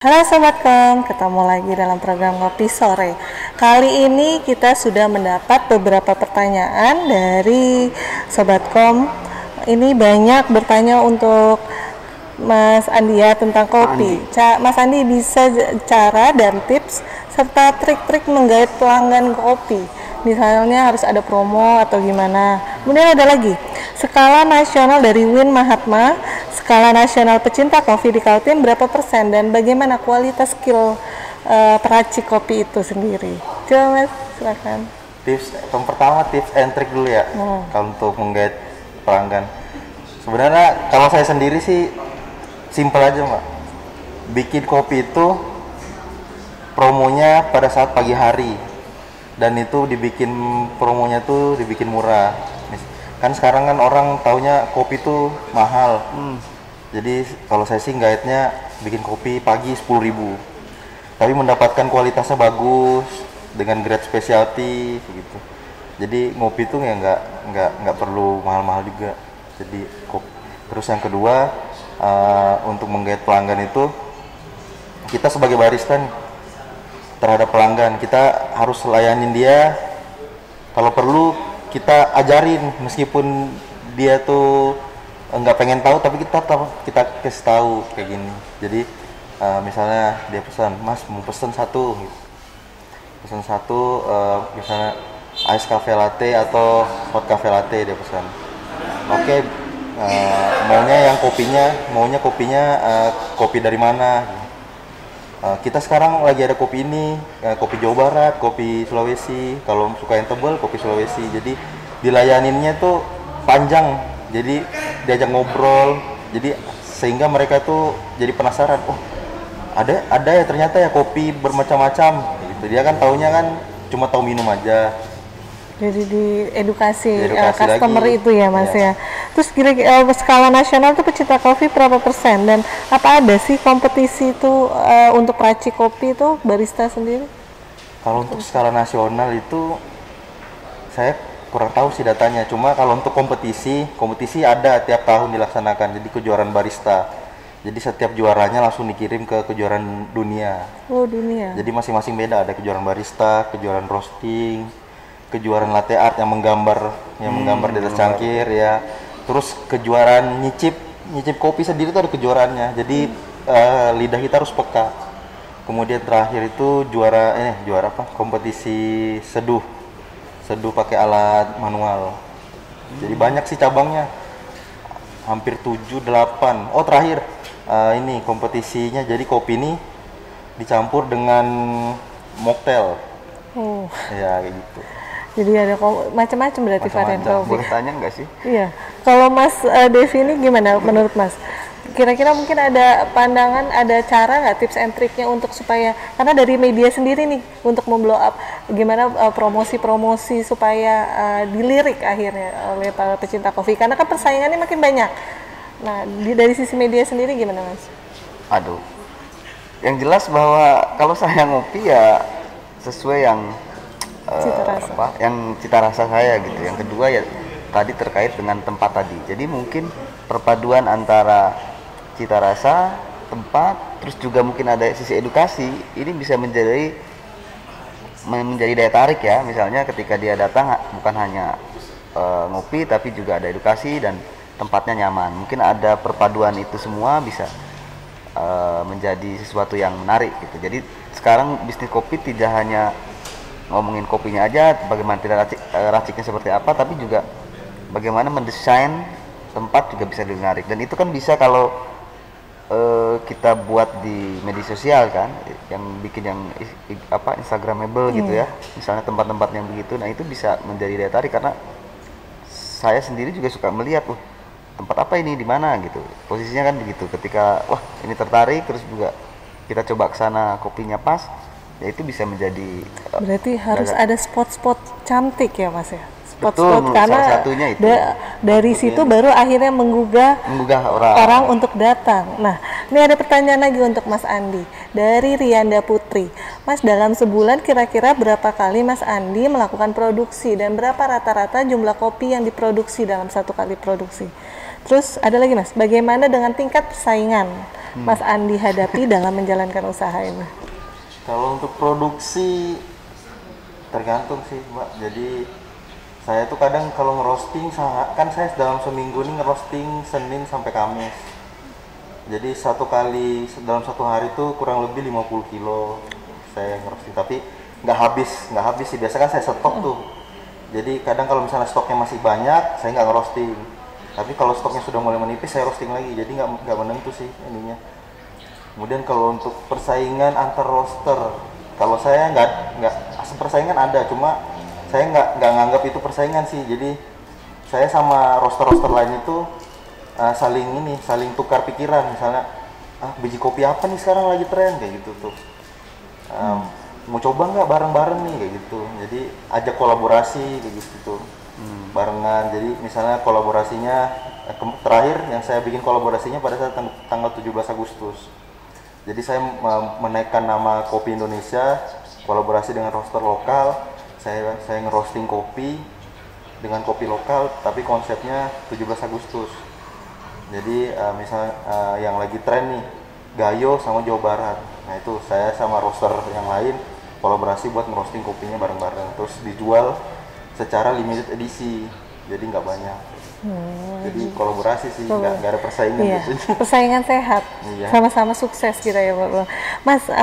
Halo Sobat Kom, ketemu lagi dalam program Ngopi Sore. Kali ini kita sudah mendapat beberapa pertanyaan dari Sobat Kom. Ini banyak bertanya untuk Mas Andi ya tentang kopi. Mas Andi bisa cara dan tips serta trik-trik menggait pelanggan kopi. Misalnya harus ada promo atau gimana. Kemudian ada lagi, skala nasional dari Win Mahatma, skala nasional pecinta kopi di Kaltim berapa persen dan bagaimana kualitas skill peracik kopi itu sendiri. Coba Mas, silakan. Tips yang pertama, tips and trick dulu ya. Kalau untuk menggait pelanggan. Sebenarnya kalau saya sendiri sih simple aja Mbak. Bikin kopi itu promonya pada saat pagi hari. Dan itu dibikin promonya tuh dibikin murah. Kan sekarang kan orang taunya kopi tuh mahal. Jadi kalau saya sih gaitnya bikin kopi pagi 10.000. Tapi mendapatkan kualitasnya bagus dengan grade specialty gitu. Jadi ngopi tuh ya nggak perlu mahal-mahal juga. Jadi kopi. Terus yang kedua untuk menggait pelanggan itu kita sebagai barista nih, terhadap pelanggan kita harus layanin dia. Kalau perlu kita ajarin meskipun dia tuh nggak pengen tahu, tapi kita kasih tahu kayak gini. Jadi misalnya dia pesan, Mas mau pesen satu gitu. Pesan satu misalnya ice cafe latte atau hot cafe latte, dia pesan. Oke, maunya kopinya kopi dari mana? Kita sekarang lagi ada kopi ini, kopi Jawa Barat, kopi Sulawesi. Kalau suka yang tebal, kopi Sulawesi. Jadi dilayaninnya tuh panjang. Jadi diajak ngobrol. Jadi sehingga mereka tuh jadi penasaran. Oh, ada ya ternyata ya kopi bermacam-macam. Gitu. Dia kan taunya kan cuma tahu minum aja. Jadi diedukasi customer lagi. itu ya Mas ya. Terus kira-kira skala nasional tuh pecinta kopi berapa persen dan apa ada sih kompetisi itu untuk peracik kopi itu barista sendiri? Kalau untuk skala nasional itu saya kurang tahu sih datanya. Cuma kalau untuk kompetisi ada tiap tahun dilaksanakan. Jadi kejuaraan barista. Jadi setiap juaranya langsung dikirim ke kejuaraan dunia. Oh, dunia. Jadi masing-masing beda, ada kejuaraan barista, kejuaraan roasting, kejuaraan latte art yang menggambar di atas cangkir ya. Terus kejuaraan nyicip kopi sendiri itu ada kejuaraannya. Jadi lidah kita harus peka. Kemudian terakhir itu juara apa? Kompetisi seduh pakai alat manual. Jadi banyak sih cabangnya. Hampir 7-8. Oh, terakhir ini kompetisinya jadi kopi ini dicampur dengan mocktail. Oh. Ya kayak gitu. Jadi ada macam-macam berarti varian kopi. Boleh tanya nggak sih? Iya. Kalau Mas Devi ini gimana menurut Mas? Kira-kira mungkin ada pandangan, ada cara nggak tips and triknya untuk supaya, karena dari media sendiri nih untuk memblow up gimana promosi-promosi supaya dilirik akhirnya oleh para pecinta kopi, karena kan persaingannya makin banyak. Nah, dari sisi media sendiri gimana Mas? Aduh, yang jelas bahwa kalau saya ngopi ya sesuai yang cita rasa saya gitu. Yang kedua ya tadi terkait dengan tempat tadi. Jadi mungkin perpaduan antara cita rasa, tempat, terus juga mungkin ada sisi edukasi. Ini bisa menjadi daya tarik ya. Misalnya ketika dia datang bukan hanya ngopi tapi juga ada edukasi dan tempatnya nyaman. Mungkin ada perpaduan itu semua bisa menjadi sesuatu yang menarik gitu. Jadi sekarang bisnis kopi tidak hanya ngomongin kopinya aja, bagaimana tidak raciknya seperti apa, tapi juga bagaimana mendesain tempat juga bisa lebih menarik. Dan itu kan bisa kalau kita buat di media sosial kan, yang bikin yang instagramable gitu ya, misalnya tempat-tempat yang begitu. Nah itu bisa menjadi daya tarik karena saya sendiri juga suka melihat tempat apa ini di mana gitu, posisinya kan begitu. Ketika wah ini tertarik, terus juga kita coba ke sana kopinya pas, ya itu bisa menjadi berarti harus ada spot-spot cantik ya Mas ya, spot-spot karena salah satunya itu dari situ baru akhirnya menggugah orang untuk datang. Nah, ini ada pertanyaan lagi untuk Mas Andi dari Rianda Putri. Mas, dalam sebulan kira-kira berapa kali Mas Andi melakukan produksi dan berapa rata-rata jumlah kopi yang diproduksi dalam satu kali produksi? Terus ada lagi Mas, bagaimana dengan tingkat persaingan Mas Andi hadapi dalam menjalankan usaha ini? Kalau untuk produksi tergantung sih Mbak. Jadi saya tuh kadang kalau ngerosting, kan saya dalam seminggu ini ngerosting Senin sampai Kamis. Jadi satu kali dalam satu hari tuh kurang lebih 50 kilo saya ngerosting. Tapi nggak habis sih. Biasa kan saya stok tuh. Jadi kadang kalau misalnya stoknya masih banyak, saya nggak ngerosting. Tapi kalau stoknya sudah mulai menipis, saya roasting lagi. Jadi nggak menentu sih ininya. Kemudian kalau untuk persaingan antar roaster, kalau saya nggak persaingan ada, cuma saya nggak nganggap itu persaingan sih. Jadi saya sama roaster lain itu saling tukar pikiran. Misalnya, biji kopi apa nih sekarang lagi tren kayak gitu tuh. Mau coba nggak bareng-bareng nih kayak gitu. Jadi ajak kolaborasi kayak gitu tuh. Barengan. Jadi misalnya kolaborasinya terakhir yang saya bikin kolaborasinya pada saat tanggal 17 Agustus. Jadi saya menaikkan nama Kopi Indonesia, kolaborasi dengan roaster lokal. Saya ngerosting kopi dengan kopi lokal, tapi konsepnya 17 Agustus. Jadi misalnya yang lagi tren nih, Gayo sama Jawa Barat. Nah itu saya sama roaster yang lain kolaborasi buat ngerosting kopinya bareng-bareng. Terus dijual secara limited edisi, jadi nggak banyak. Jadi kolaborasi sih, nggak ada persaingan gitu. Persaingan sehat, Iya. sama-sama sukses kita ya Pak.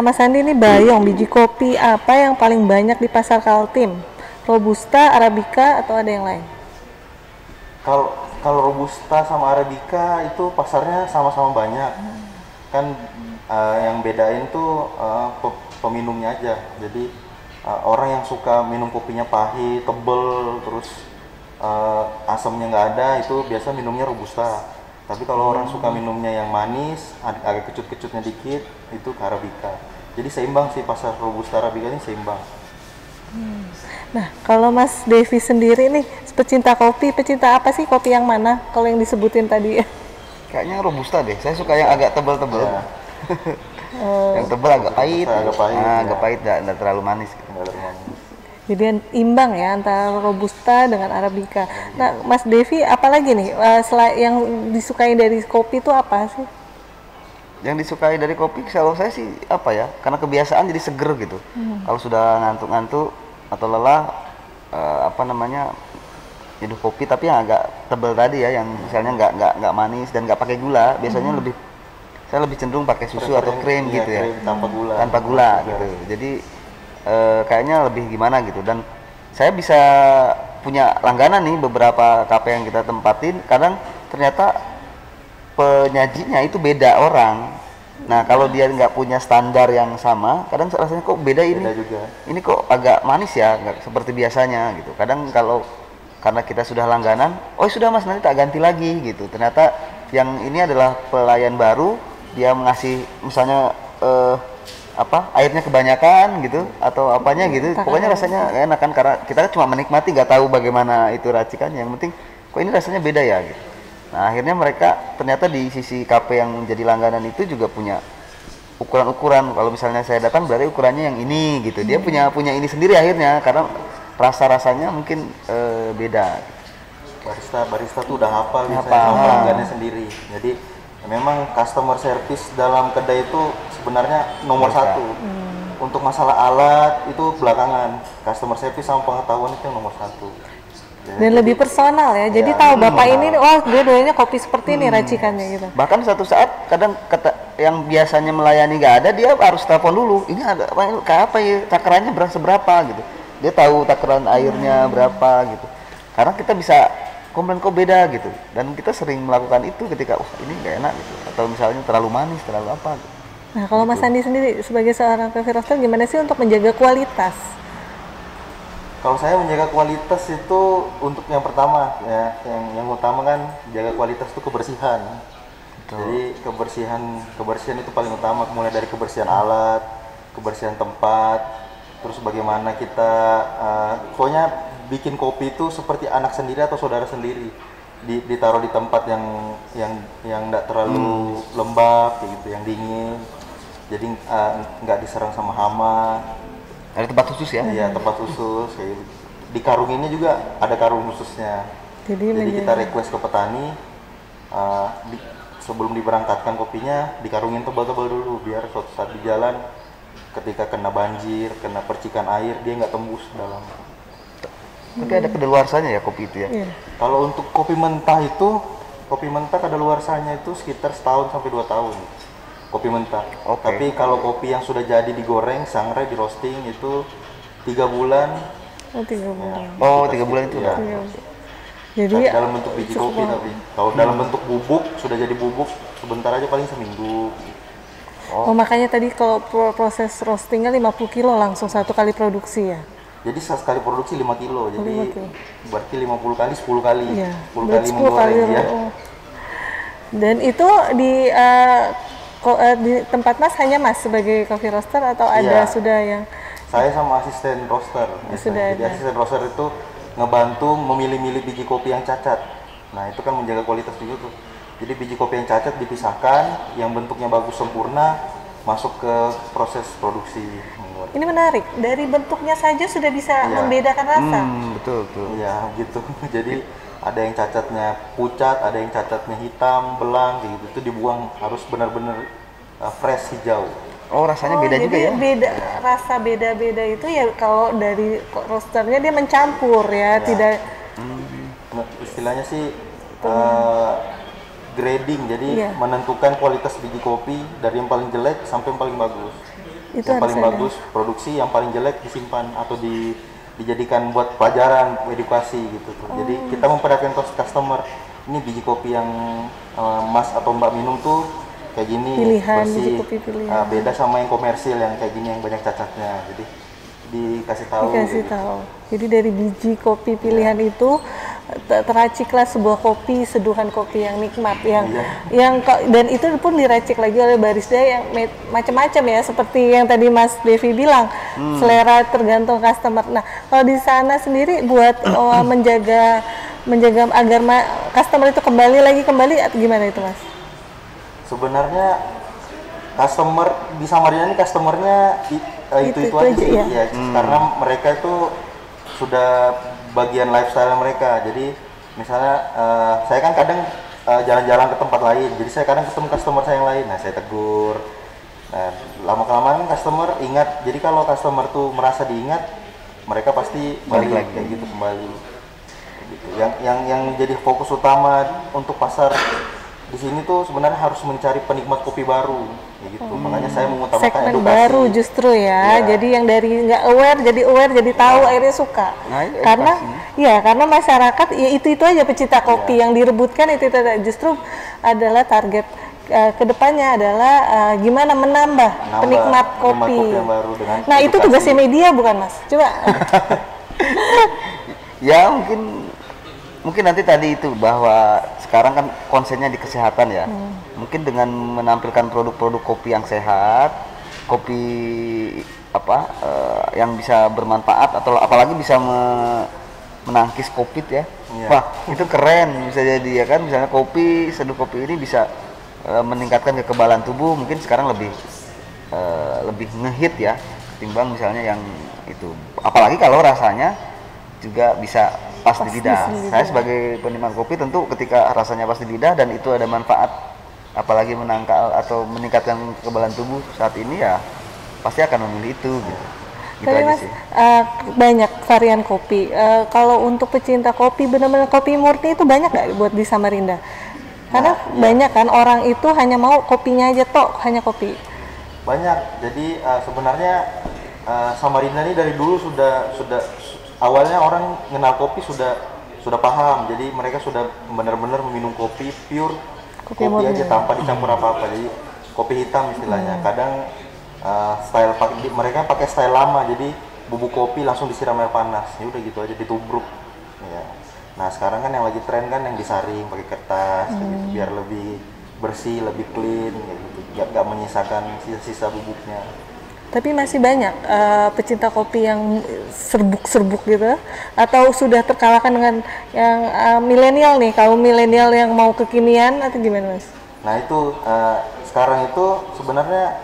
Mas Andi ini Bayong, biji kopi apa yang paling banyak di pasar Kaltim? Robusta, Arabica atau ada yang lain? Kalau Robusta sama Arabica itu pasarnya sama-sama banyak. Kan yang bedain tuh peminumnya aja. Jadi orang yang suka minum kopinya pahit, tebel, terus asamnya nggak ada, itu biasa minumnya Robusta. Tapi kalau orang suka minumnya yang manis, agak kecut-kecutnya dikit, itu ke Arabica. Jadi seimbang sih pasar Robusta Arabica ini seimbang. Nah, kalau Mas Devi sendiri nih, pecinta kopi, pecinta apa sih kopi yang mana? Kalau yang disebutin tadi ya? Kayaknya Robusta deh. Saya suka yang agak tebal-tebal. Ya. Yang tebal agak pahit. Agak pahit, agak pahit, nggak terlalu manis. Nggak ada manis. Jadi imbang ya antara Robusta dengan Arabica. Nah, Mas Devi, apalagi nih yang disukai dari kopi itu apa sih? Yang disukai dari kopi, kalau saya sih apa ya? Karena kebiasaan jadi seger gitu. Kalau sudah ngantuk-ngantuk atau lelah, nyeduh kopi tapi yang agak tebal tadi ya, yang misalnya nggak manis dan nggak pakai gula. Biasanya saya lebih cenderung pakai susu atau krim gitu ya. Krim tanpa gula gitu. Jadi kayaknya lebih gimana gitu, dan saya bisa punya langganan nih beberapa kafe yang kita tempatin, kadang ternyata penyajinya itu beda orang. Nah kalau dia nggak punya standar yang sama, kadang rasanya kok beda ini. Beda juga. Ini kok agak manis ya, nggak seperti biasanya gitu. Kadang karena kita sudah langganan, oh sudah Mas nanti tak ganti lagi gitu. Ternyata yang ini adalah pelayan baru, dia mengasih misalnya airnya kebanyakan gitu atau apanya gitu, pokoknya rasanya enak kan, karena kita cuma menikmati, nggak tahu bagaimana itu racikannya, yang penting kok ini rasanya beda ya gitu. Nah akhirnya mereka ternyata di sisi kafe yang jadi langganan itu juga punya ukuran-ukuran. Kalau misalnya saya datang berarti ukurannya yang ini gitu, dia punya ini sendiri akhirnya, karena rasa-rasanya mungkin beda. Barista tuh udah hafal sama pelanggannya sendiri. Jadi memang customer service dalam kedai itu sebenarnya nomor satu. Untuk masalah alat itu belakangan. Customer service sama pengetahuan itu yang nomor satu. Dan lebih personal ya. Jadi tahu bapak ini, dia doanya kopi seperti ini racikannya gitu. Bahkan satu saat kadang yang biasanya melayani nggak ada, dia harus telepon dulu. Ini ada kayak apa ya, takarannya seberapa gitu. Dia tahu takaran airnya berapa gitu. Karena kita bisa komplain kok beda gitu, dan kita sering melakukan itu ketika ini nggak enak gitu, atau misalnya terlalu manis, terlalu apa gitu. Nah kalau Mas Andi sendiri sebagai seorang coffee roaster, gimana sih untuk menjaga kualitas? Kalau saya menjaga kualitas itu untuk yang pertama ya, yang utama kan jaga kualitas itu kebersihan. Jadi kebersihan itu paling utama, mulai dari kebersihan alat, kebersihan tempat, terus bagaimana kita pokoknya bikin kopi itu seperti anak sendiri atau saudara sendiri, ditaruh di tempat yang nggak terlalu lembab kayak gitu, yang dingin, jadi nggak diserang sama hama. Ada tempat khusus ya? Iya, tempat khusus kayak gitu. Di karung ini juga ada karung khususnya, jadi kita request ke petani, sebelum diberangkatkan kopinya dikarungin tebal-tebal dulu biar suatu saat di jalan ketika kena banjir, kena percikan air dia nggak tembus dalam. Tapi ada kedaluarsanya ya kopi itu ya? Iya. Kalau untuk kopi mentah itu, kopi mentah kadaluarsanya itu sekitar 1 sampai 2 tahun. Kopi mentah. Oke. Tapi kalau kopi yang sudah jadi digoreng, sangrai, di roasting itu 3 bulan. Oh, 3 bulan. Oh, 3 bulan itu Ya. udah. Iya. Jadi Tapi dalam bentuk biji cukup kopi lama. tapi. Kalau dalam bentuk bubuk, sudah jadi bubuk, sebentar aja paling seminggu. Oh, makanya tadi kalau proses roastingnya 50 kilo langsung satu kali produksi ya? Jadi sekali produksi 5 kilo, jadi 5 kilo. berarti 50 kali 10 kali. Iya. 10 Buat kali 10 kali menggoreng ya. oh. Dan itu di tempat Mas hanya Mas sebagai coffee roaster atau ada Iya. sudah yang Saya sama asisten roaster. Sudah Jadi ada. asisten roaster itu ngebantu memilih-milih biji kopi yang cacat. Nah itu kan menjaga kualitas juga tuh. Jadi biji kopi yang cacat dipisahkan, yang bentuknya bagus sempurna masuk ke proses produksi. ini menarik dari bentuknya saja sudah bisa Iya. membedakan rasa. Betul, betul. Iya gitu. Jadi ada yang cacatnya pucat, ada yang cacatnya hitam, belang, gitu. Itu dibuang harus benar-benar fresh hijau. Oh, rasanya beda jadi juga ya? beda rasa beda-beda itu ya kalau dari roasternya dia mencampur ya, Ya. tidak Nah, istilahnya sih grading, jadi Iya. menentukan kualitas biji kopi dari yang paling jelek sampai yang paling bagus. Itu Yang harus paling ada. bagus produksi, yang paling jelek disimpan atau dijadikan buat pelajaran, edukasi gitu tuh. Jadi Oh. kita memperhatikan customer, ini biji kopi yang Mas atau Mbak minum tuh kayak gini, Pilihan, bersih, biji kopi pilihan. beda sama yang komersil yang kayak gini yang banyak cacatnya. Jadi dikasih tahu. dikasih gitu. tahu. Jadi dari biji kopi pilihan itu teraciklah sebuah kopi, seduhan kopi yang nikmat, dan itu pun diracik lagi oleh barista yang macam-macam ya, seperti yang tadi Mas Devi bilang, selera tergantung customer. Nah, kalau di sana sendiri buat menjaga agar customer itu kembali atau gimana itu Mas? Sebenarnya customer di Samarinda ini customernya itu aja sih ya? ya. Karena mereka itu sudah bagian lifestyle mereka. Jadi misalnya saya kan kadang jalan-jalan ke tempat lain, jadi saya kadang ketemu customer saya yang lain, nah saya tegur. Nah lama-kelamaan customer ingat, jadi kalau customer tuh merasa diingat, mereka pasti balik lagi kayak gitu kembali. Kayak gitu. Yang jadi fokus utama untuk pasar di sini tuh sebenarnya harus mencari penikmat kopi baru, kayak gitu. Makanya saya mengutamakan Segmen edukasi. baru justru ya. Iya. Jadi yang dari nggak aware jadi tahu, akhirnya suka. Nah, itu Karena masyarakat ya itu aja pecinta kopi yang direbutkan itu justru adalah target kedepannya adalah gimana menambah penikmat kopi. yang baru dengan Nah itu edukasi. tugasnya media bukan Mas? Coba. Ya mungkin nanti tadi itu bahwa sekarang kan konsennya di kesehatan ya. Mungkin dengan menampilkan produk-produk kopi yang sehat, kopi yang bisa bermanfaat atau apalagi bisa menangkis COVID ya. Iya. Wah, itu keren bisa jadi ya kan, misalnya seduh kopi ini bisa meningkatkan kekebalan tubuh, mungkin sekarang lebih ngehit ya ketimbang misalnya yang itu. Apalagi kalau rasanya juga bisa pas di lidah. Saya sebagai penikmat kopi tentu ketika rasanya pas di lidah dan itu ada manfaat, apalagi menangkal atau meningkatkan kekebalan tubuh saat ini ya pasti akan memilih itu gitu. Gitu Tapi aja Mas, sih. banyak varian kopi. Kalau untuk pecinta kopi, benar-benar kopi murni itu banyak nggak buat di Samarinda? Karena banyak kan orang itu hanya mau kopinya aja hanya kopi. Banyak. Jadi sebenarnya Samarinda ini dari dulu sudah awalnya orang kenal kopi sudah paham. Jadi mereka sudah benar-benar meminum kopi pure, kopi aja tanpa dicampur apa-apa. Jadi kopi hitam istilahnya. Kadang mereka pakai style lama. Jadi bubuk kopi langsung disiram air panas. Ya udah gitu aja ditubruk. Ya. Nah, sekarang kan yang lagi tren kan yang disaring pakai kertas gitu, biar lebih bersih, lebih clean kayak gitu. Nggak menyisakan sisa-sisa bubuknya. Tapi masih banyak pecinta kopi yang serbuk-serbuk gitu, atau sudah terkalahkan dengan yang milenial nih, kaum milenial yang mau kekinian atau gimana Mas? Nah itu sekarang itu sebenarnya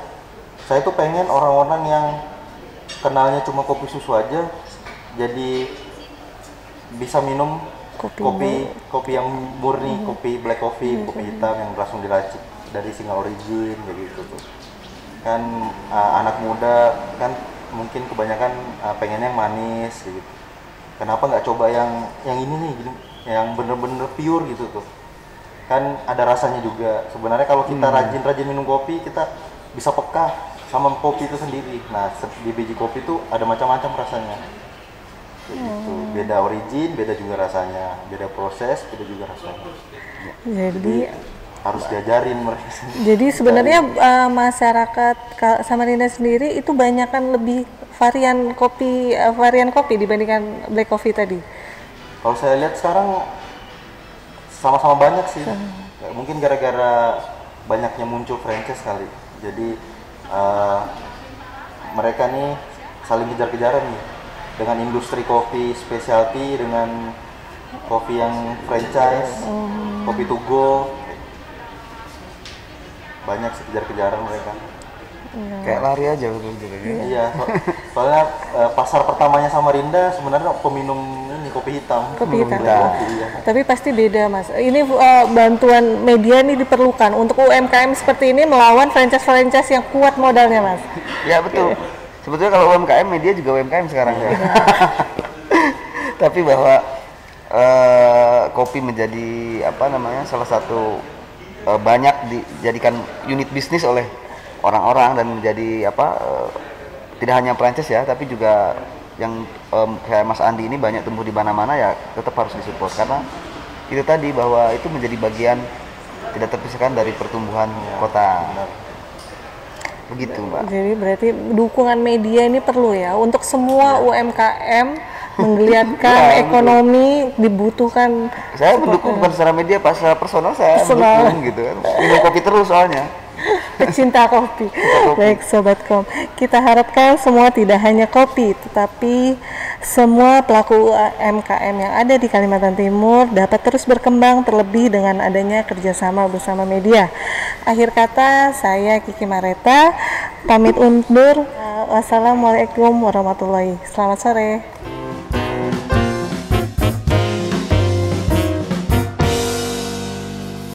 saya tuh pengen orang-orang yang kenalnya cuma kopi susu aja, jadi bisa minum kopi yang murni, kopi black coffee, kopi hitam yang langsung diracik dari single origin begitu tuh. Kan anak muda kan mungkin kebanyakan pengennya yang manis gitu. Kenapa nggak coba yang ini nih, yang bener-bener pure gitu tuh. Kan ada rasanya juga. Sebenarnya kalau kita rajin-rajin minum kopi, kita bisa peka sama kopi itu sendiri. Nah, di biji kopi itu ada macam-macam rasanya. Gitu. Beda origin, beda juga rasanya, beda proses, beda juga rasanya. Jadi harus diajarin mereka. Jadi sebenarnya masyarakat Samarinda sendiri itu banyak kan lebih varian kopi dibandingkan black coffee tadi. Kalau saya lihat sekarang sama-sama banyak sih. Mungkin gara-gara banyaknya muncul franchise kali. Jadi mereka nih saling kejar-kejaran nih dengan industri kopi specialty dengan kopi yang franchise, kopi to go. Banyak sih kejar-kejaran mereka. Kayak lari aja betul Iya, soalnya pasar pertamanya Samarinda sebenarnya peminum ini kopi hitam. Kopi hitam. Iya. Tapi pasti beda, Mas. Ini bantuan media ini diperlukan untuk UMKM seperti ini melawan franchise-franchise yang kuat modalnya, Mas. Ya betul. Sebetulnya kalau UMKM, media juga UMKM sekarang ya. Tapi bahwa kopi menjadi salah satu banyak dijadikan unit bisnis oleh orang-orang dan menjadi tidak hanya franchise ya, tapi juga yang kayak Mas Andi ini banyak tumbuh di mana-mana, ya tetap harus disupport karena itu tadi bahwa itu menjadi bagian tidak terpisahkan dari pertumbuhan kota. Begitu, Mbak. Jadi berarti dukungan media ini perlu ya untuk semua UMKM menggeliatkan ekonomi dibutuhkan. Saya mendukung bukan secara media, pas secara personal saya mendukung gitu kan. Minum kopi terus soalnya. Pecinta kopi. Baik Sobatkom, kita harapkan semua tidak hanya kopi, tetapi semua pelaku UMKM yang ada di Kalimantan Timur dapat terus berkembang, terlebih dengan adanya kerjasama bersama media. Akhir kata, saya Kiki Mareta pamit undur. Wassalamualaikum warahmatullahi wabarakatuh. Selamat sore.